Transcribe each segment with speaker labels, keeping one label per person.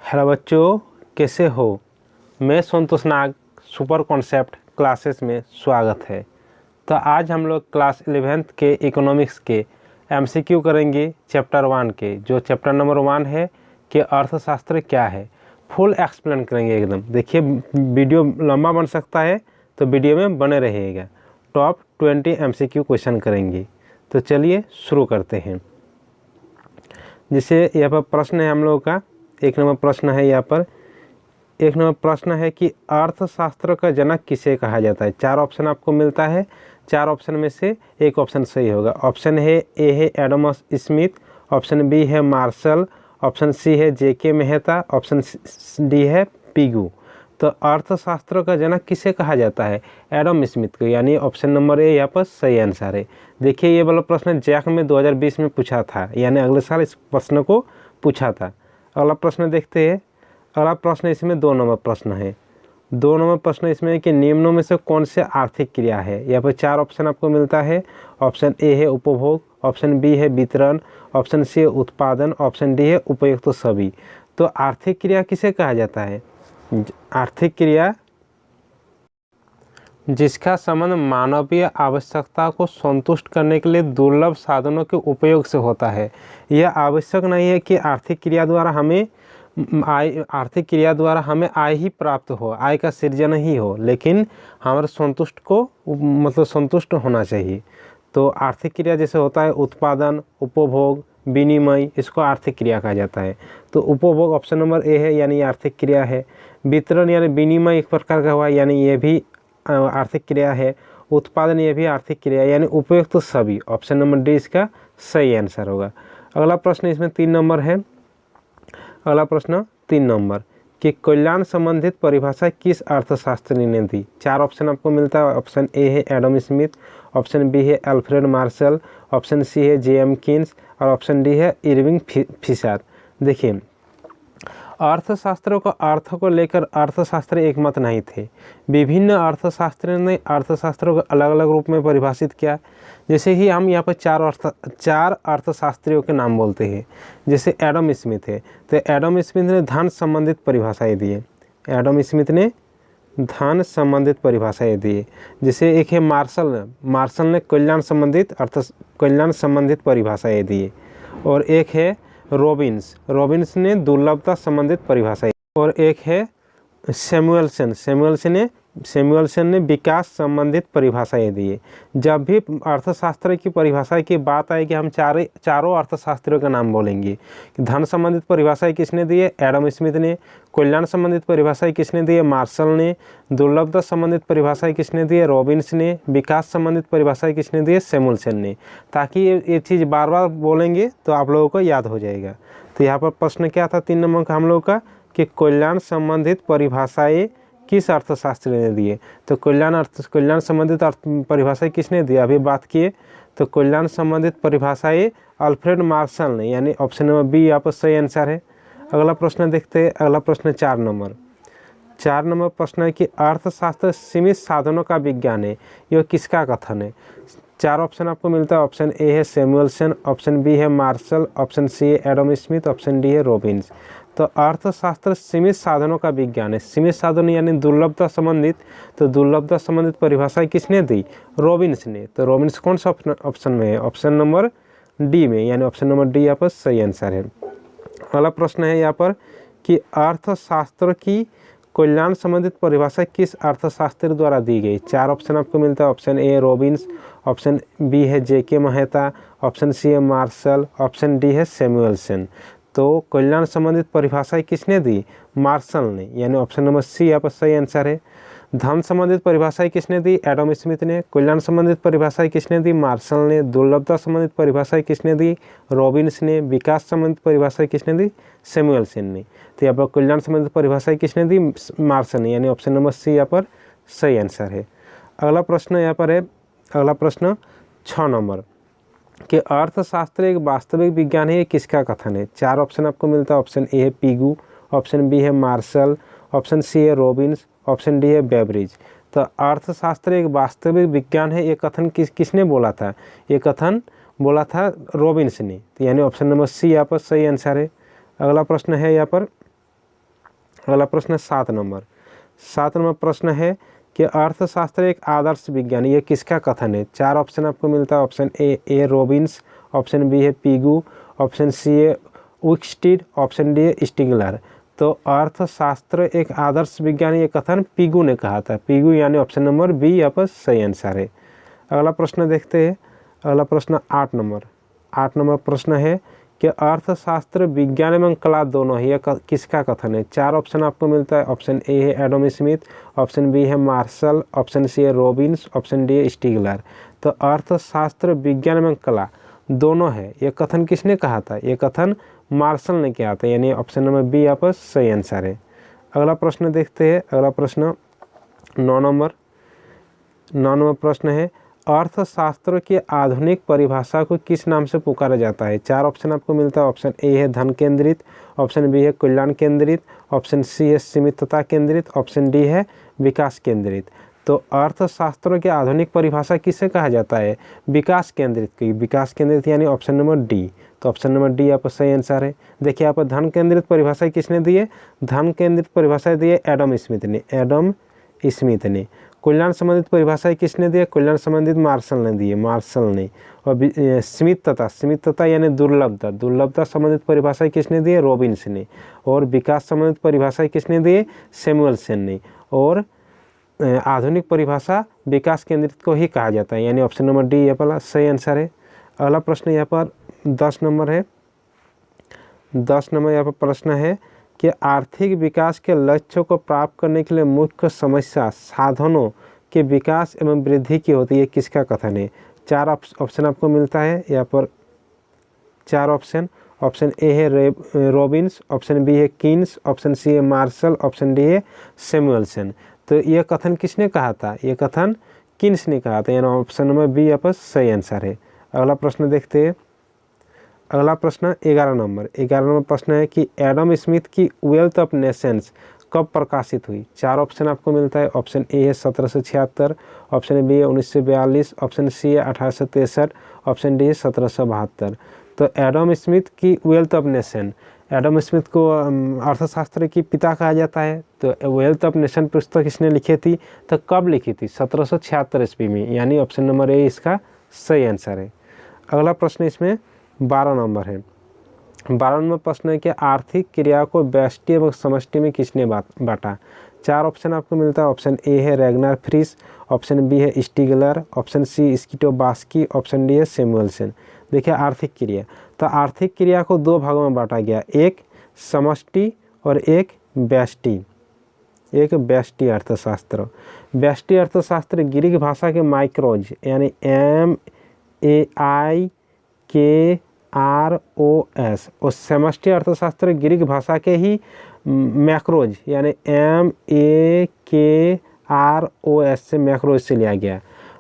Speaker 1: Hello बच्चों, कैसे हो। मैं संतोष नाग सुपर कॉन्सेप्ट क्लासेस में स्वागत है। तो आज हम लोग क्लास 11th के इकोनॉमिक्स के एमसीक्यू करेंगे चैप्टर 1 के, जो चैप्टर नंबर 1 है कि अर्थशास्त्र क्या है। फुल एक्सप्लेन करेंगे एकदम। देखिए, वीडियो लंबा बन सकता है तो वीडियो में बने रहिएगा। टॉप 20 एमसीक्यू क्वेश्चन करेंगे। तो चलिए शुरू करते हैं। जिसे यहाँ पर प्रश्न है हम लोगों का, एक नंबर प्रश्न है यहाँ पर। एक नंबर प्रश्न है कि अर्थशास्त्र का जनक किसे कहा जाता है। 4 ऑप्शन आपको मिलता है। 4 ऑप्शन में से एक ऑप्शन सही होगा। ऑप्शन है ए है एडम स्मिथ, ऑप्शन बी है मार्शल, ऑप्शन सी है जेके मेहता, ऑप्शन डी है पिगू। तो अर्थशास्त्र का जनक किसे कहा जाता है? एडम स्मिथ को, यानी ऑप्शन नंबर ए यहाँ पर सही आंसर है। देखिए, ये वाला प्रश्न जैक में 2020 में पूछा था, यानी अगले साल इस प्रश्न को पूछा था। अगला प्रश्न देखते हैं। अगला प्रश्न इसमें 2 नंबर प्रश्न है। 2 नंबर प्रश्न इसमें है कि निम्नों में से कौन से आर्थिक क्रिया है। यहाँ पर 4 ऑप्शन आपको मिलता है। ऑप्शन ए है उपभोग, ऑप्शन बी है वितरण, ऑप्शन सी है उत्पादन, ऑप्शन डी है उपयुक्त सभी। तो आर्थिक क्रिया किसे कहा जाता है? आर्थिक क्रिया जिसका संबंध मानवीय आवश्यकता को संतुष्ट करने के लिए दुर्लभ साधनों के उपयोग से होता है। यह आवश्यक नहीं है कि आर्थिक क्रिया द्वारा हमें आय ही प्राप्त हो, आय का सृजन ही हो, लेकिन हमारे संतुष्ट होना चाहिए। तो आर्थिक क्रिया जैसे होता है उत्पादन, उपभोग, विनिमय, इसको आर्थिक क्रिया कहा जाता है। तो उपभोग ऑप्शन नंबर ए है, यानी आर्थिक क्रिया है। वितरण यानी विनिमय एक प्रकार का हुआ, यानी ये भी आर्थिक क्रिया है। उत्पादन ये भी आर्थिक क्रिया, यानी उपयुक्त तो सभी। ऑप्शन नंबर डी इसका सही आंसर होगा। अगला प्रश्न इसमें 3 नंबर है। अगला प्रश्न 3 नंबर कि कल्याण संबंधित परिभाषा किस अर्थशास्त्री ने दी। 4 ऑप्शन आपको मिलता है। ऑप्शन ए है एडम स्मिथ, ऑप्शन बी है अल्फ्रेड मार्शल, ऑप्शन सी है जेएम कीन्स और ऑप्शन डी है इरविंग फिशर। देखिए, अर्थशास्त्रों का अर्थ को लेकर अर्थशास्त्री एक मत नहीं थे। विभिन्न अर्थशास्त्रियों ने अर्थशास्त्रों को अलग अलग रूप में परिभाषित किया। जैसे ही हम यहाँ पर 4 अर्थशास्त्रियों के नाम बोलते हैं। जैसे एडम स्मिथ है, तो एडम स्मिथ ने धन संबंधित परिभाषाएं दी है। एडम स्मिथ ने धन संबंधित परिभाषाएं दी है। जैसे एक है मार्शल ने कल्याण संबंधित परिभाषाएं दी है। और एक है रॉबिन्स ने दुर्लभता संबंधित परिभाषाएं। और एक है सैमुअलसन ने विकास संबंधित परिभाषाएं दी है। जब भी अर्थशास्त्र की परिभाषा की बात आएगी, हम चारों अर्थशास्त्रियों का नाम बोलेंगे। धन संबंधित परिभाषाएं किसने दी है? एडम स्मिथ ने। कल्याण संबंधित परिभाषाएं किसने दी है? मार्शल ने। दुर्लभता संबंधित परिभाषाएं किसने दी है? रॉबिन्स ने। विकास संबंधित परिभाषाएं किसने दी है? सैमुअलसन ने। ताकि ये चीज़ बार बार बोलेंगे तो आप लोगों को याद हो जाएगा। तो यहाँ पर प्रश्न क्या था 3 नंबर का हम लोग का, कि कल्याण संबंधित परिभाषाएं किस अर्थशास्त्री ने दिए। तो कल्याण संबंधित परिभाषाएं किसने दी? अभी बात किए तो कल्याण संबंधित परिभाषाएं अल्फ्रेड मार्शल ने, यानी ऑप्शन नंबर बी यहाँ पर सही आंसर है। अगला प्रश्न देखते हैं। अगला प्रश्न 4 नंबर प्रश्न है कि अर्थशास्त्र सीमित साधनों का विज्ञान है, यह किसका कथन है। 4 ऑप्शन आपको मिलता है। ऑप्शन ए है सैमुअलसन, ऑप्शन बी है मार्शल, ऑप्शन सी है एडम स्मिथ, ऑप्शन डी है रॉबिन्स। तो अर्थशास्त्र सीमित साधनों का विज्ञान है। सीमित साधन यानी दुर्लभता संबंधित। तो दुर्लभता संबंधित परिभाषा किसने दी? रॉबिन्स ने। तो रॉबिन्स कौन सा ऑप्शन में है? ऑप्शन नंबर डी में, यानी ऑप्शन नंबर डी यहाँ पर सही आंसर है। अगला प्रश्न है यहाँ पर कि अर्थशास्त्र की कल्याण संबंधित परिभाषा किस अर्थशास्त्री द्वारा दी गई। 4 ऑप्शन आपको मिलता है। Option A Robbins, option B है जेके मेहता, ऑप्शन सी है मार्शल, ऑप्शन डी है सैमुअलसन। तो कल्याण संबंधित परिभाषाएं किसने दी? मार्शल ने, यानी ऑप्शन नंबर सी यहाँ पर सही आंसर है। धन संबंधित परिभाषाएं किसने दी? एडम स्मिथ ने। कल्याण संबंधित परिभाषाएं किसने दी? मार्शल ने। दुर्लभता संबंधित परिभाषाएं किसने दी? रॉबिन्स ने। विकास संबंधित परिभाषाएं किसने दी? सैमुअलसन ने। तो यहाँ पर कल्याण संबंधित परिभाषाएं किसने दी? मार्शल ने, यानी ऑप्शन नंबर सी यहाँ पर सही आंसर है। अगला प्रश्न यहाँ पर है। अगला प्रश्न 6 नंबर कि अर्थशास्त्र एक वास्तविक विज्ञान है, ये किसका कथन है। 4 ऑप्शन आपको मिलता है। ऑप्शन ए है पिगू, ऑप्शन बी है मार्शल, ऑप्शन सी है रॉबिन्स, ऑप्शन डी है बेब्रिज। तो अर्थशास्त्र एक वास्तविक विज्ञान है, ये कथन किसने बोला था? ये कथन बोला था रॉबिन्स ने। तो यानी ऑप्शन नंबर सी यहाँ पर सही आंसर है। अगला प्रश्न है यहाँ पर अगला प्रश्न है 7 नंबर। 7 नंबर प्रश्न है कि अर्थशास्त्र एक आदर्श विज्ञान, ये किसका कथन है? 4 ऑप्शन आपको मिलता है। Option A Robbins, option B है पिगू, ऑप्शन सी है विक्सटीड, ऑप्शन डी है स्टिगलर। तो अर्थशास्त्र एक आदर्श विज्ञान, ये कथन पिगू ने कहा था। पिगू यानी ऑप्शन नंबर बी यहाँ पर सही आंसर है। अगला प्रश्न देखते हैं। अगला प्रश्न 8 नंबर। 8 नंबर प्रश्न है कि अर्थशास्त्र विज्ञान एवं कला दोनों है, यह किसका कथन है? 4 ऑप्शन आपको मिलता है। ऑप्शन ए है एडम स्मिथ, ऑप्शन बी है मार्शल, ऑप्शन सी है रॉबिन्स, ऑप्शन डी है स्टिगलर। तो अर्थशास्त्र विज्ञान एवं कला दोनों है, यह कथन किसने कहा था? यह कथन मार्शल ने किया था, यानी ऑप्शन नंबर बी यहाँ पर सही आंसर है। अगला प्रश्न देखते हैं। अगला प्रश्न 9 नंबर। 9 नंबर प्रश्न है अर्थशास्त्र की आधुनिक परिभाषा को किस नाम से पुकारा जाता है? 4 ऑप्शन आपको मिलता है। ऑप्शन ए है धन केंद्रित, ऑप्शन बी है कल्याण केंद्रित, ऑप्शन सी है सीमितता केंद्रित, ऑप्शन डी है विकास केंद्रित। तो अर्थशास्त्र की आधुनिक परिभाषा किसे कहा जाता है? विकास केंद्रित की। विकास केंद्रित यानी ऑप्शन नंबर डी। तो ऑप्शन नंबर डी यहाँ पर सही आंसर है। देखिए यहाँ पर धन केंद्रित परिभाषा किसने दी है? धन केंद्रित परिभाषा दी है एडम स्मिथ ने। एडम स्मिथ ने। कल्याण संबंधित परिभाषा किसने दी है? कल्याण संबंधित मार्शल ने दी है। मार्शल ने। और सीमितता यानी दुर्लभता। दुर्लभता संबंधित परिभाषा किसने दी है? रॉबिन्स ने। और विकास संबंधित परिभाषा किसने दी है? सैमुअलसन ने। और आधुनिक परिभाषा विकास केंद्रित को ही कहा जाता है, यानी ऑप्शन नंबर डी ये वाला सही आंसर है। अगला प्रश्न यहाँ पर 10 नंबर है। 10 नंबर यहाँ पर प्रश्न है कि आर्थिक विकास के लक्ष्यों को प्राप्त करने के लिए मुख्य समस्या साधनों के विकास एवं वृद्धि की होती है, किसका कथन है? 4 ऑप्शन आपको मिलता है यहाँ पर। 4 ऑप्शन। ऑप्शन ए है रॉबिन्स, ऑप्शन बी है कीन्स, ऑप्शन सी है मार्शल, ऑप्शन डी है सैमुअलसन। तो यह कथन किसने कहा था? यह कथन कीन्स ने कहा था, यानी ऑप्शन नंबर बी यहाँ पर सही आंसर है। अगला प्रश्न देखते हैं। अगला प्रश्न 11 नंबर। 11 नंबर प्रश्न है कि एडम स्मिथ की वेल्थ ऑफ नेशंस कब प्रकाशित हुई? 4 ऑप्शन आपको मिलता है। ऑप्शन ए है 1776, ऑप्शन बी है 1942, ऑप्शन सी है 1863, ऑप्शन डी है 1772। तो एडम स्मिथ की wealth of nation, Adam Smith को अर्थशास्त्र की पिता कहा जाता है। तो वेल्थ ऑफ नेशन पुस्तक इसने लिखी थी, तो कब लिखी थी? 1776 ईस्वी में, यानी ऑप्शन नंबर ए इसका सही आंसर है। अगला प्रश्न इसमें 12 नंबर है। 12 नंबर प्रश्न है कि आर्थिक क्रिया को व्यष्टि एवं समष्टि में किसने बांटा? 4 ऑप्शन आपको मिलता है। ऑप्शन ए है रैगनार फ्रिश, ऑप्शन बी है स्टिगलर, ऑप्शन सी स्किटोबास्की, ऑप्शन डी है सैमुअलसन। देखिए आर्थिक क्रिया, तो आर्थिक क्रिया को 2 भागों में बांटा गया, एक समष्टि और एक व्यष्टि। एक व्यष्टि अर्थशास्त्र। व्यष्टि अर्थशास्त्र ग्रीक भाषा के माइक्रोज यानी MAIKROS और समष्टि अर्थशास्त्र ग्रीक भाषा के ही मैक्रोज यानी MAKROS से मैक्रोज से लिया गया।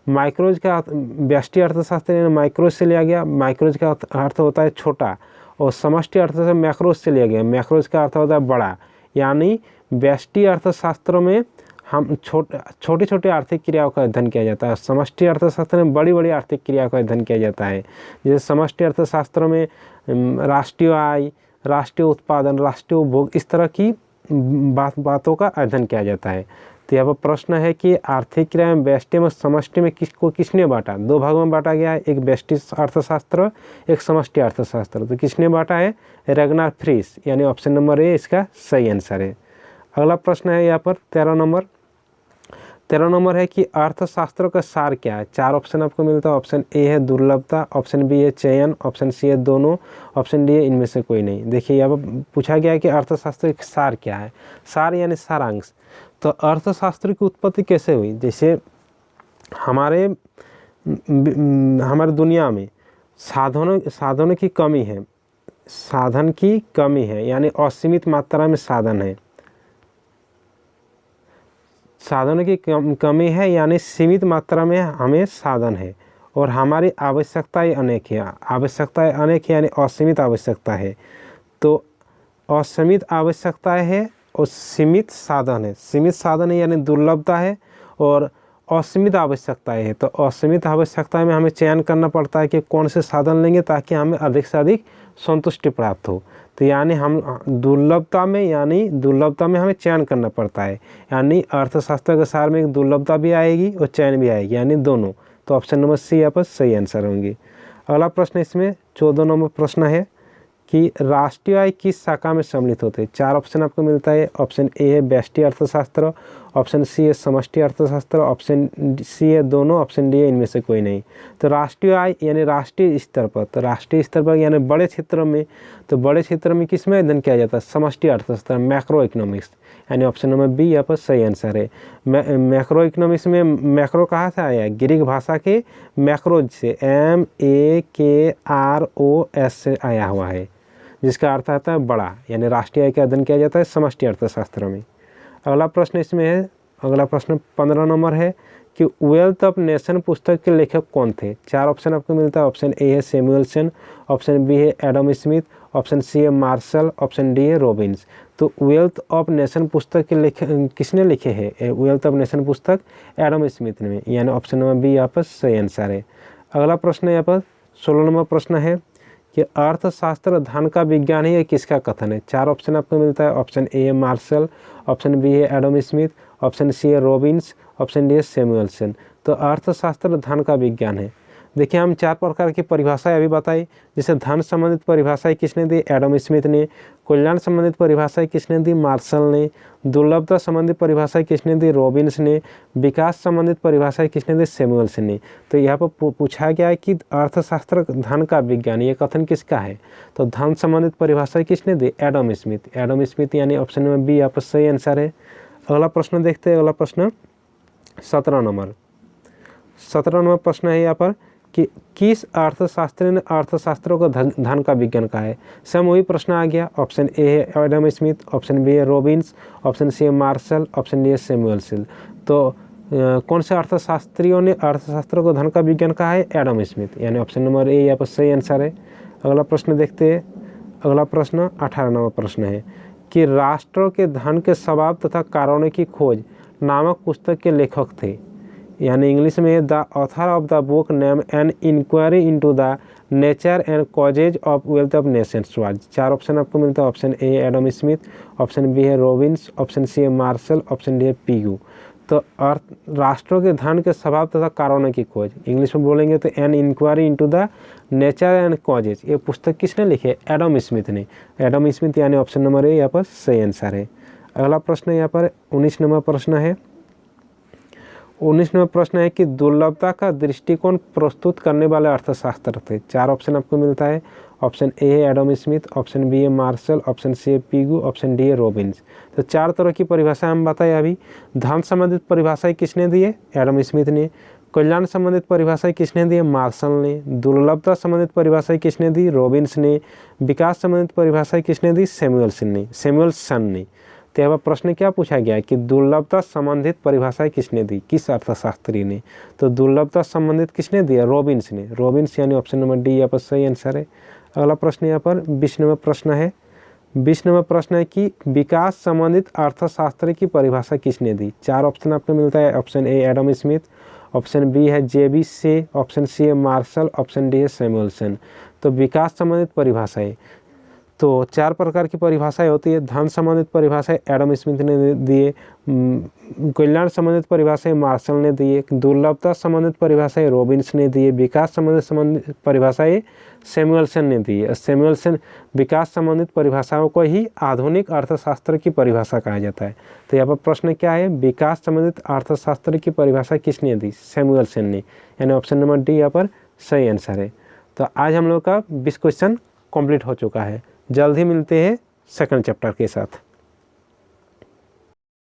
Speaker 1: माइक्रोज का व्यष्टि अर्थशास्त्र यानी माइक्रोज से लिया गया। माइक्रोज का अर्थ होता है छोटा, और समष्टि अर्थशास्त्र मैक्रोज से लिया गया। मैक्रोज का अर्थ होता है बड़ा। यानी व्यष्टि अर्थशास्त्र में हम छोटे छोटे आर्थिक क्रियाओं का अध्ययन किया जाता है। समष्टि अर्थशास्त्र में बड़ी बड़ी आर्थिक क्रियाओं का अध्ययन किया जाता है। जैसे समष्टि अर्थशास्त्र में राष्ट्रीय आय, राष्ट्रीय उत्पादन, राष्ट्रीय उपभोग, इस तरह की बातों का अध्ययन किया जाता है। तो यहाँ पर प्रश्न है कि आर्थिक क्रिया में व्यष्टि में समष्टि में किसने बांटा? 2 भागों में बांटा गया है, एक व्यष्टि अर्थशास्त्र, एक समष्टि अर्थशास्त्र। तो किसने बांटा है? रैगनार फ्रिश, यानी ऑप्शन नंबर ए इसका सही आंसर है। अगला प्रश्न है यहाँ पर 13 नंबर। 13 नंबर है कि अर्थशास्त्र का सार क्या है? 4 ऑप्शन आपको मिलता है। ऑप्शन ए है दुर्लभता, ऑप्शन बी है चयन, ऑप्शन सी है दोनों, ऑप्शन डी है इनमें से कोई नहीं। देखिए यहाँ पर पूछा गया है कि अर्थशास्त्र का सार क्या है? सार यानी सारांश। तो अर्थशास्त्र की उत्पत्ति कैसे हुई? जैसे हमारे दुनिया में साधनों की कमी है। साधन की कमी है यानी असीमित मात्रा में साधन है। साधनों की कमी है यानी सीमित मात्रा में हमें साधन है, और हमारी आवश्यकताएं अनेक है। आवश्यकताएं अनेक है यानी असीमित आवश्यकता है। तो असीमित आवश्यकताएं है और सीमित साधन है। सीमित साधन है यानी दुर्लभता है, और असीमित आवश्यकताएं है। तो असीमित आवश्यकताएं में हमें चयन करना पड़ता है कि कौन से साधन लेंगे ताकि हमें अधिक से अधिक संतुष्टि प्राप्त हो। तो यानी हम दुर्लभता में हमें चयन करना पड़ता है, यानी अर्थशास्त्र के सार में एक दुर्लभता भी आएगी और चयन भी आएगी, यानी दोनों। तो ऑप्शन नंबर सी यहाँ पर सही आंसर होंगे। अगला प्रश्न इसमें 14 नंबर प्रश्न है कि राष्ट्रीय आय किस शाखा में सम्मिलित होते हैं। 4 ऑप्शन आपको मिलता है। ऑप्शन ए है व्यष्टि अर्थशास्त्र, ऑप्शन सी है समष्टि अर्थशास्त्र, ऑप्शन सी है दोनों, ऑप्शन डी है इनमें से कोई नहीं। तो राष्ट्रीय आय यानी राष्ट्रीय स्तर पर, तो राष्ट्रीय स्तर पर यानी बड़े क्षेत्रों में, तो बड़े क्षेत्र में किस में अध्ययन किया जाता है, समष्टि अर्थशास्त्र, मैक्रो इकोनॉमिक्स, यानी ऑप्शन नंबर बी यहाँ पर सही आंसर है। मैक्रो इकोनॉमिक्स में मैक्रो कहाँ से आया है, ग्रीक भाषा के मैक्रोज से, MAKROS से आया हुआ है, जिसका अर्थ आता है बड़ा, यानी राष्ट्रीय आय का अध्ययन किया जाता है समष्टि अर्थशास्त्र में। अगला प्रश्न इसमें है, अगला प्रश्न 15 नंबर है कि वेल्थ ऑफ नेशन पुस्तक के लेखक कौन थे। 4 ऑप्शन आपको मिलता है। ऑप्शन ए है सैमुअलसन, ऑप्शन बी है एडम स्मिथ, ऑप्शन सी है मार्शल, ऑप्शन डी है रॉबिन्स। तो वेल्थ ऑफ नेशन पुस्तक के लेखक किसने लिखे हैं, वेल्थ ऑफ नेशन पुस्तक एडम स्मिथ ने, यानी ऑप्शन नंबर बी यहाँ पर सही आंसर है। अगला प्रश्न यहाँ पर 16 नंबर प्रश्न है कि अर्थशास्त्र धन का विज्ञान है, किसका कथन है। 4 ऑप्शन आपको मिलता है। ऑप्शन ए है मार्शल, ऑप्शन बी है एडम स्मिथ, ऑप्शन सी है रॉबिन्स, ऑप्शन डी है सैमुअलसन। तो अर्थशास्त्र धन का विज्ञान है। देखिए हम 4 प्रकार की परिभाषाएं अभी बताई, जैसे धन संबंधित परिभाषाएं किसने दी, एडम स्मिथ ने। कल्याण संबंधित परिभाषाएं किसने दी, मार्शल ने। दुर्लभता संबंधित परिभाषाएं किसने दी, रॉबिन्स ने। विकास संबंधित परिभाषाएं किसने दी, सैमुअलसन ने। तो यहाँ पर पूछा गया है कि अर्थशास्त्र धन का विज्ञान, ये कथन किसका है, तो धन संबंधित परिभाषाएं किसने दी, एडम स्मिथ। एडम स्मिथ यानी ऑप्शन नंबर बी यहाँ पर सही आंसर है। अगला प्रश्न देखते हैं। अगला प्रश्न 17 नंबर प्रश्न है यहाँ पर कि किस अर्थशास्त्री ने अर्थशास्त्र को धन का विज्ञान कहा है। सेम वही प्रश्न आ गया। ऑप्शन ए है एडम स्मिथ, ऑप्शन बी है रॉबिन्स, ऑप्शन सी है मार्शल, ऑप्शन डी है सैमुअलसन। तो कौन से अर्थशास्त्रियों ने अर्थशास्त्र को धन का विज्ञान कहा है, एडम स्मिथ, यानी ऑप्शन नंबर ए यहाँ पर सही आंसर है। अगला प्रश्न देखते हैं। अगला प्रश्न 18 नंबर प्रश्न है कि राष्ट्रों के धन के स्वभाव तथा कारणों की खोज नामक पुस्तक के लेखक थे, यानी इंग्लिश में the author of the book name an inquiry into the nature and causes of wealth of nations was. 4 option आपको मिलता है। Option A Adam Smith, option B है रॉबिन्स, ऑप्शन सी है मार्शल, ऑप्शन डी है Pigou. तो राष्ट्रों के धन के स्वभाव तथा कारणों की खोज, इंग्लिश में बोलेंगे तो an inquiry into the nature and causes, ये पुस्तक किसने लिखी है, एडम स्मिथ ने। एडम स्मिथ यानी ऑप्शन नंबर ए यहाँ पर सही आंसर है। अगला प्रश्न यहाँ पर 19 नंबर प्रश्न है। 19 नंबर प्रश्न है कि दुर्लभता का दृष्टिकोण प्रस्तुत करने वाले अर्थशास्त्र थे। 4 ऑप्शन आपको मिलता है। ऑप्शन ए है एडम स्मिथ, ऑप्शन बी है मार्शल, ऑप्शन सी है पीयू, ऑप्शन डी है रॉबिन्स। तो 4 तरह की परिभाषा हम बताए अभी। धन संबंधित परिभाषाएं किसने दी है, एडम स्मिथ ने। कल्याण संबंधित परिभाषाएं किसने दी है, मार्शल ने। दुर्लभता संबंधित परिभाषाएं किसने दी, रॉबिन्स ने। विकास संबंधित परिभाषाएं किसने दी, सैमुअलसन ने। तो यहाँ प्रश्न क्या पूछा गया कि दुर्लभता संबंधित परिभाषाएं किसने दी, किस अर्थशास्त्री ने। तो दुर्लभता संबंधित किसने दिया, रॉबिन्स ने। रॉबिन्स यानी ऑप्शन नंबर डी यहाँ पर सही आंसर है। अगला प्रश्न यहाँ पर 20 नंबर प्रश्न है। 20 नंबर प्रश्न है कि विकास संबंधित अर्थशास्त्र की परिभाषा किसने दी। 4 ऑप्शन आपको मिलता है। Option A Adam Smith, option B है JB से, ऑप्शन सी है मार्शल, ऑप्शन डी है सैमुअलसन। तो विकास संबंधित परिभाषाएं, तो 4 प्रकार की परिभाषाएं होती है। धन संबंधित परिभाषाएं एडम स्मिथ ने दिए, कल्याण संबंधित परिभाषाएं मार्शल ने दिए, दुर्लभता संबंधित परिभाषाएं रॉबिन्स ने दिए, विकास संबंधित परिभाषाएं सैमुअलसन ने दी। सैमुअलसन विकास संबंधित परिभाषाओं को ही आधुनिक अर्थशास्त्र की परिभाषा कहा जाता है। तो यहाँ पर प्रश्न क्या है, विकास संबंधित अर्थशास्त्र की परिभाषा किसने दी, सैमुअलसन ने, यानी ऑप्शन नंबर डी यहाँ पर सही आंसर है। तो आज हम लोग का 20 क्वेश्चन कंप्लीट हो चुका है। जल्द ही मिलते हैं सेकंड चैप्टर के साथ।